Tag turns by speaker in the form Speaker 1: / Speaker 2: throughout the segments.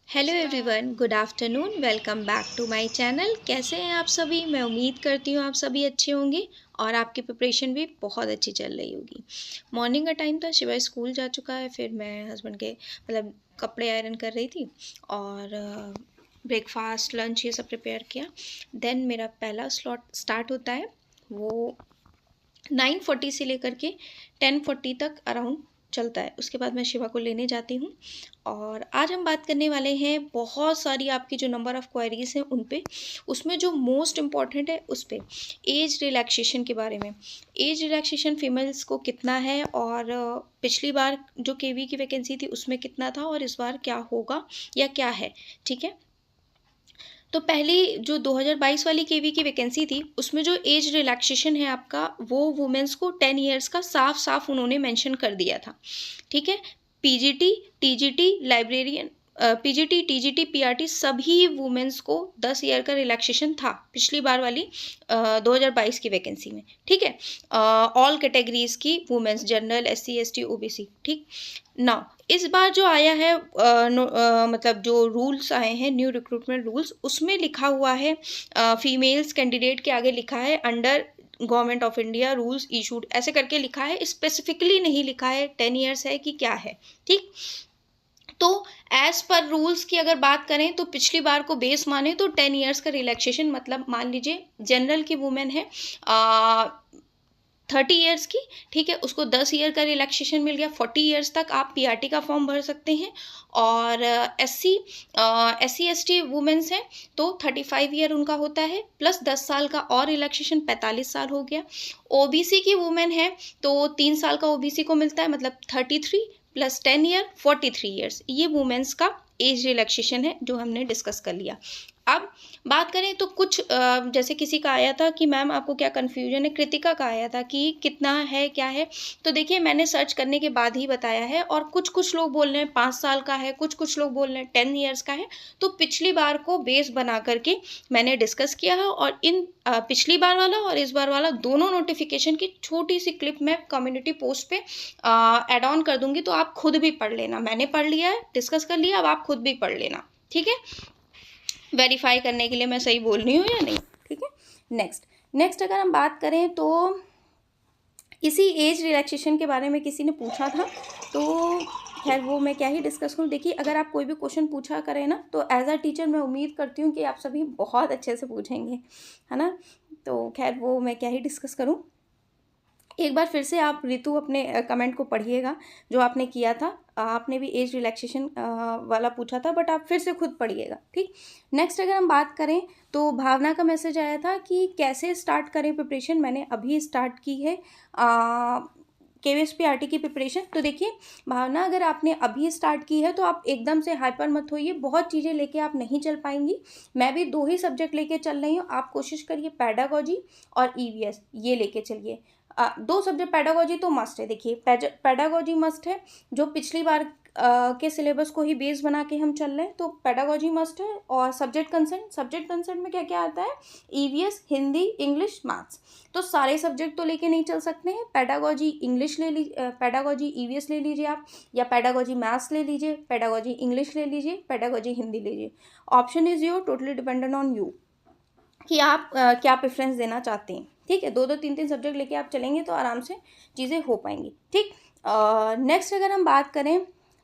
Speaker 1: Hello everyone, good afternoon. Welcome back to my channel. कैसे हैं आप सभी? मैं उम्मीद करती हूँ आप सभी अच्छे होंगे और आपकी प्रिपरेशन भी बहुत अच्छी चल रही होगी। मॉर्निंग का टाइम था, शिवा स्कूल जा चुका है, फिर मैं हस्बैंड के कपड़े आयरन कर रही थी और ब्रेकफास्ट लंच ये सब प्रिपेयर किया। देन मेरा पहला स्लॉट स्टार्ट होता है, वो 9:40 से लेकर के 10:40 तक अराउंड चलता है। उसके बाद मैं शिवा को लेने जाती हूँ और आज हम बात करने वाले हैं बहुत सारी आपकी जो नंबर ऑफ़ क्वेरीज़ हैं उन पे। उसमें जो मोस्ट इम्पॉर्टेंट है उस पे एज रिलैक्सेशन के बारे में। एज रिलैक्सेशन फीमेल्स को कितना है और पिछली बार जो केवी की वैकेंसी थी उसमें कितना था और इस बार क्या होगा या क्या है, ठीक है? तो पहली जो 2022 वाली केवी की वैकेंसी थी उसमें जो एज रिलैक्सेशन है आपका, वो वुमेन्स को 10 इयर्स का साफ साफ उन्होंने मेंशन कर दिया था, ठीक है। PGT, TGT, librarian, PGT, TGT, PRT सभी वुमेन्स को 10 ईयर का रिलैक्सेशन था पिछली बार वाली 2022 की वैकेंसी में, ठीक है। ऑल कैटेगरीज की women's, general, SC, ST, OBC, ठीक। नाउ इस बार जो आया है मतलब जो रूल्स आए हैं, न्यू रिक्रूटमेंट रूल्स, उसमें लिखा हुआ है फीमेल्स कैंडिडेट के आगे लिखा है under government of India rules issued, ऐसे करके लिखा है, स्पेसिफिकली नहीं लिखा है 10 ईयर्स है कि क्या है, ठीक। तो एज पर रूल्स की अगर बात करें तो पिछली बार को बेस माने तो 10 ईयर्स का रिलैक्सेशन, मतलब मान लीजिए जनरल की वुमेन है 30 ईयर्स की, ठीक है, उसको 10 ईयर का रिलैक्सेशन मिल गया। 40 ईयर्स तक आप पीआरटी का फॉर्म भर सकते हैं। और एससी एसटी वुमेन्स हैं तो 35 ईयर उनका होता है, प्लस 10 साल का और रिलैक्सेशन, 45 साल हो गया। ओबीसी की वुमेन है तो 3 साल का ओबीसी को मिलता है, मतलब 33 प्लस 10 ईयर 43 ईयर्स, ये वुमेन्स का एज रिलैक्सेशन है जो हमने डिस्कस कर लिया। अब बात करें तो कुछ जैसे किसी का आया था कि मैम आपको क्या कन्फ्यूजन है, कृतिका का आया था कि कितना है क्या है। तो देखिए मैंने सर्च करने के बाद ही बताया है, और कुछ कुछ लोग बोल रहे हैं 5 साल का है, कुछ कुछ लोग बोल रहे हैं 10 ईयर्स का है। तो पिछली बार को बेस बना करके मैंने डिस्कस किया है, और इन पिछली बार वाला और इस बार वाला दोनों नोटिफिकेशन की छोटी सी क्लिप मैं कम्युनिटी पोस्ट पे ऐड ऑन कर दूंगी, तो आप खुद भी पढ़ लेना। मैंने पढ़ लिया है, डिस्कस कर लिया, अब आप खुद भी पढ़ लेना, ठीक है, वेरीफाई करने के लिए मैं सही बोल रही हूँ या नहीं, ठीक है। नेक्स्ट अगर हम बात करें तो इसी एज रिलैक्सेशन के बारे में किसी ने पूछा था, तो खैर वो मैं क्या ही डिस्कस करूँ। देखिए अगर आप कोई भी क्वेश्चन पूछा करें ना, तो एज अ टीचर मैं उम्मीद करती हूँ कि आप सभी बहुत अच्छे से पूछेंगे, है ना। तो खैर वो मैं क्या ही डिस्कस करूँ। एक बार फिर से आप ऋतु अपने कमेंट को पढ़िएगा जो आपने किया था। आपने भी एज रिलैक्सेशन वाला पूछा था, बट आप फिर से खुद पढ़िएगा, ठीक। नेक्स्ट अगर हम बात करें तो भावना का मैसेज आया था कि कैसे स्टार्ट करें प्रिपरेशन। मैंने अभी स्टार्ट की है केवीएसपीआरटी की प्रिपरेशन। तो देखिए भावना, अगर आपने अभी स्टार्ट की है तो आप एकदम से हाइपर मत होइए, बहुत चीज़ें लेके आप नहीं चल पाएंगी। मैं भी 2 ही सब्जेक्ट लेके चल रही हूँ, आप कोशिश करिए पेडागोजी और ईवीएस ये लेके चलिए। 2 सब्जेक्ट पेडागोजी तो मस्ट है। देखिए पेडागोजी मस्ट है, जो पिछली बार के सिलेबस को ही बेस बना के हम चल रहे हैं, तो पेडागोजी मस्ट है। और सब्जेक्ट कंसेंट में क्या क्या आता है, ईवीएस, हिंदी, इंग्लिश, मैथ्स। तो सारे सब्जेक्ट तो लेके नहीं चल सकते हैं। पेडागोजी इंग्लिश ले लीजिए, पेडागोजी ईवीएस ले लीजिए आप, या पेडागोजी मैथ्स ले लीजिए, पेडागोजी इंग्लिश ले लीजिए, पेडागोजी हिंदी लीजिए। Option is your, totally dependent on you कि आप क्या प्रेफरेंस देना चाहते हैं, ठीक है। 2-2 3-3 सब्जेक्ट लेके आप चलेंगे तो आराम से चीज़ें हो पाएंगी, ठीक। नेक्स्ट अगर हम बात करें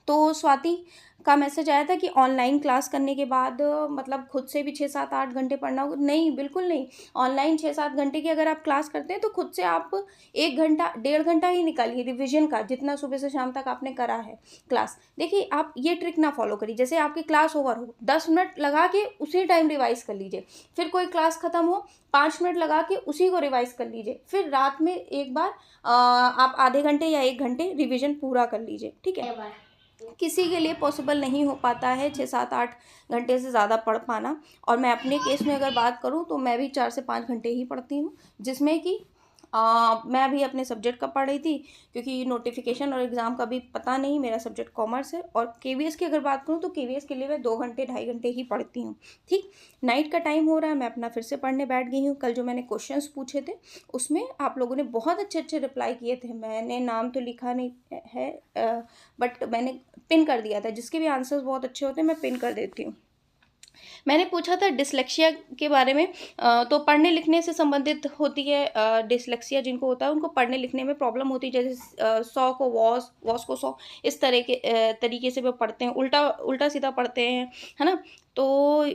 Speaker 1: तो स्वाति का मैसेज आया था कि ऑनलाइन क्लास करने के बाद मतलब खुद से भी 6-7-8 घंटे पढ़ना होगा। नहीं, बिल्कुल नहीं। ऑनलाइन 6-7 घंटे की अगर आप क्लास करते हैं तो खुद से आप 1 घंटा 1.5 घंटा ही निकालिए रिविजन का, जितना सुबह से शाम तक आपने करा है क्लास। देखिए आप ये ट्रिक ना फॉलो करिए, जैसे आपकी क्लास ओवर हो 10 मिनट लगा के उसी टाइम रिवाइज कर लीजिए, फिर कोई क्लास खत्म हो 5 मिनट लगा के उसी को रिवाइज कर लीजिए, फिर रात में एक बार आप आधे घंटे या 1 घंटे रिविजन पूरा कर लीजिए, ठीक है। किसी के लिए पॉसिबल नहीं हो पाता है 6-7-8 घंटे से ज़्यादा पढ़ पाना, और मैं अपने केस में अगर बात करूँ तो मैं भी 4 से 5 घंटे ही पढ़ती हूँ, जिसमें कि मैं अभी अपने सब्जेक्ट का पढ़ रही थी, क्योंकि नोटिफिकेशन और एग्ज़ाम का भी पता नहीं। मेरा सब्जेक्ट कॉमर्स है, और केवीएस की अगर बात करूँ तो केवीएस के लिए मैं 2 घंटे 2.5 घंटे ही पढ़ती हूँ। ठीक, नाइट का टाइम हो रहा है, मैं अपना फिर से पढ़ने बैठ गई हूँ। कल जो मैंने क्वेश्चंस पूछे थे उसमें आप लोगों ने बहुत अच्छे अच्छे रिप्लाई किए थे। मैंने नाम तो लिखा नहीं है, बट मैंने पिन कर दिया था। जिसके भी आंसर्स बहुत अच्छे होते हैं मैं पिन कर देती हूँ। मैंने पूछा था डिसलेक्सिया के बारे में, तो पढ़ने लिखने से संबंधित होती है। डिसलेक्सिया जिनको होता है उनको पढ़ने लिखने में प्रॉब्लम होती है, जैसे 100 को वॉस को 100, इस तरीके से वो पढ़ते हैं, उल्टा सीधा पढ़ते हैं, है ना। तो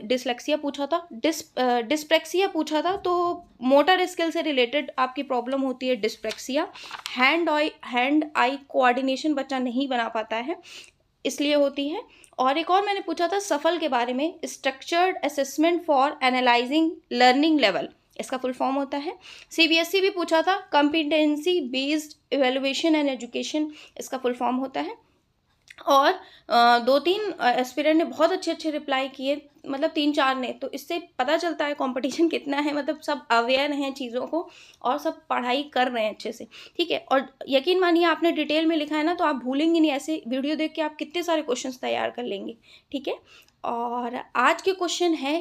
Speaker 1: डिसलेक्सिया पूछा था। डिस्प्रेक्सिया पूछा था, तो मोटर स्किल से रिलेटेड आपकी प्रॉब्लम होती है डिस्प्रेक्सिया। हैंड आई कोऑर्डिनेशन बच्चा नहीं बना पाता है, इसलिए होती है। और एक और मैंने पूछा था सफल के बारे में, structured assessment for analysing learning level, इसका फुल फॉर्म होता है। सीबीएसई भी पूछा था competency based evaluation and education, इसका फुल फॉर्म होता है। और 2-3 एस्पिरेंट ने बहुत अच्छे अच्छे रिप्लाई किए, मतलब 3-4 ने, तो इससे पता चलता है कंपटीशन कितना है। मतलब सब अवेयर हैं चीज़ों को और सब पढ़ाई कर रहे हैं अच्छे से, ठीक है। और यकीन मानिए आपने डिटेल में लिखा है ना, तो आप भूलेंगे नहीं। ऐसे वीडियो देख के आप कितने सारे क्वेश्चंस तैयार कर लेंगे, ठीक है। और आज के क्वेश्चन है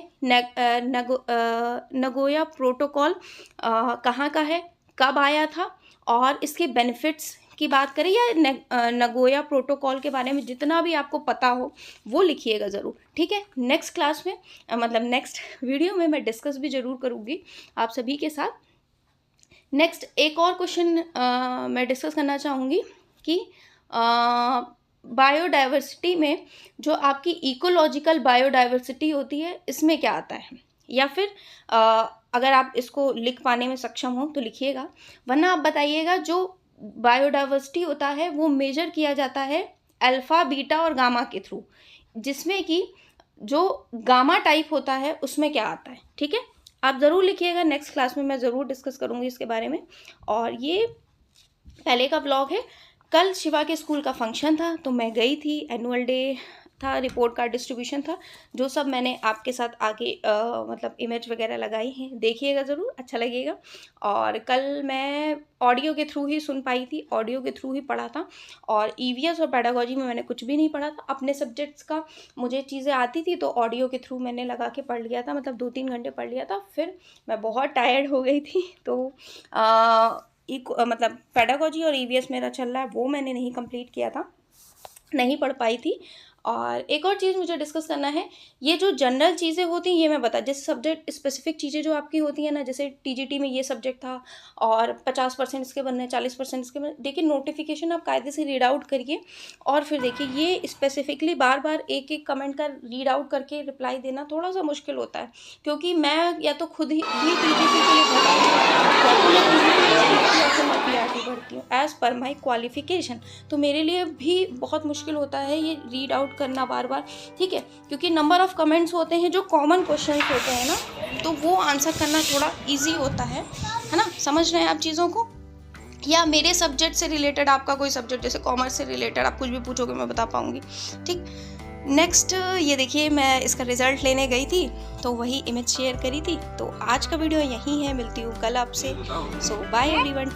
Speaker 1: नगोया प्रोटोकॉल कहाँ का है, कब आया था, और इसके बेनिफिट्स की बात करें, या नगोया प्रोटोकॉल के बारे में जितना भी आपको पता हो वो लिखिएगा ज़रूर, ठीक है। नेक्स्ट क्लास में मतलब नेक्स्ट वीडियो में मैं डिस्कस भी ज़रूर करूँगी आप सभी के साथ। नेक्स्ट एक और क्वेश्चन मैं डिस्कस करना चाहूँगी कि बायोडाइवर्सिटी में जो आपकी इकोलॉजिकल बायोडाइवर्सिटी होती है, इसमें क्या आता है, या फिर अगर आप इसको लिख पाने में सक्षम हो तो लिखिएगा, वरना आप बताइएगा। जो बायोडाइवर्सिटी होता है वो मेजर किया जाता है अल्फ़ा, बीटा और गामा के थ्रू, जिसमें कि जो गामा टाइप होता है उसमें क्या आता है, ठीक है। आप ज़रूर लिखिएगा, नेक्स्ट क्लास में मैं ज़रूर डिस्कस करूँगी इसके बारे में। और ये पहले का ब्लॉग है। कल शिवा के स्कूल का फंक्शन था, तो मैं गई थी। एनुअल डे था, रिपोर्ट कार्ड डिस्ट्रीब्यूशन था, जो सब मैंने आपके साथ आगे मतलब इमेज वगैरह लगाई हैं, देखिएगा ज़रूर, अच्छा लगेगा। और कल मैं ऑडियो के थ्रू ही सुन पाई थी, ऑडियो के थ्रू ही पढ़ा था। और ईवीएस और पेडागोजी में मैंने कुछ भी नहीं पढ़ा था। अपने सब्जेक्ट्स का मुझे चीज़ें आती थी, तो ऑडियो के थ्रू मैंने लगा के पढ़ लिया था, मतलब 2-3 घंटे पढ़ लिया था। फिर मैं बहुत टायर्ड हो गई थी, तो मतलब पेडागोजी और ईवीएस मेरा चल रहा है, वो मैंने नहीं कंप्लीट किया था, नहीं पढ़ पाई थी। और एक और चीज़ मुझे डिस्कस करना है, ये जो जनरल चीज़ें होती हैं ये मैं बता, जैसे सब्जेक्ट स्पेसिफिक चीज़ें जो आपकी होती हैं ना, जैसे टीजीटी में ये सब्जेक्ट था और 50% इसके बनने, 40% इसके बनने। देखिए नोटिफिकेशन आप कायदे से रीड आउट करिए, और फिर देखिए ये स्पेसिफिकली बार बार एक एक कमेंट का रीड आउट करके रिप्लाई देना थोड़ा सा मुश्किल होता है, क्योंकि मैं या तो खुद ही टीजीटी के लिए भरती हूँ एज़ पर माई क्वालिफिकेशन, तो मेरे लिए भी बहुत मुश्किल होता है ये रीड आउट करना बार बार, ठीक है। क्योंकि नंबर ऑफ़ कमेंट्स होते हैं जो कॉमन क्वेश्चंस होते हैं ना, तो वो आंसर करना थोड़ा इजी होता है ना। समझ रहे हैं आप चीज़ों को, या मेरे सब्जेक्ट से रिलेटेड आपका कोई सब्जेक्ट, जैसे कॉमर्स से रिलेटेड आप कुछ भी पूछोगे मैं बता पाऊँगी, ठीक। नेक्स्ट ये देखिए, मैं इसका रिज़ल्ट लेने गई थी, तो वही इमेज शेयर करी थी। तो आज का वीडियो यहीं है, मिलती हूँ कल आपसे। सो बाय एवरीवन।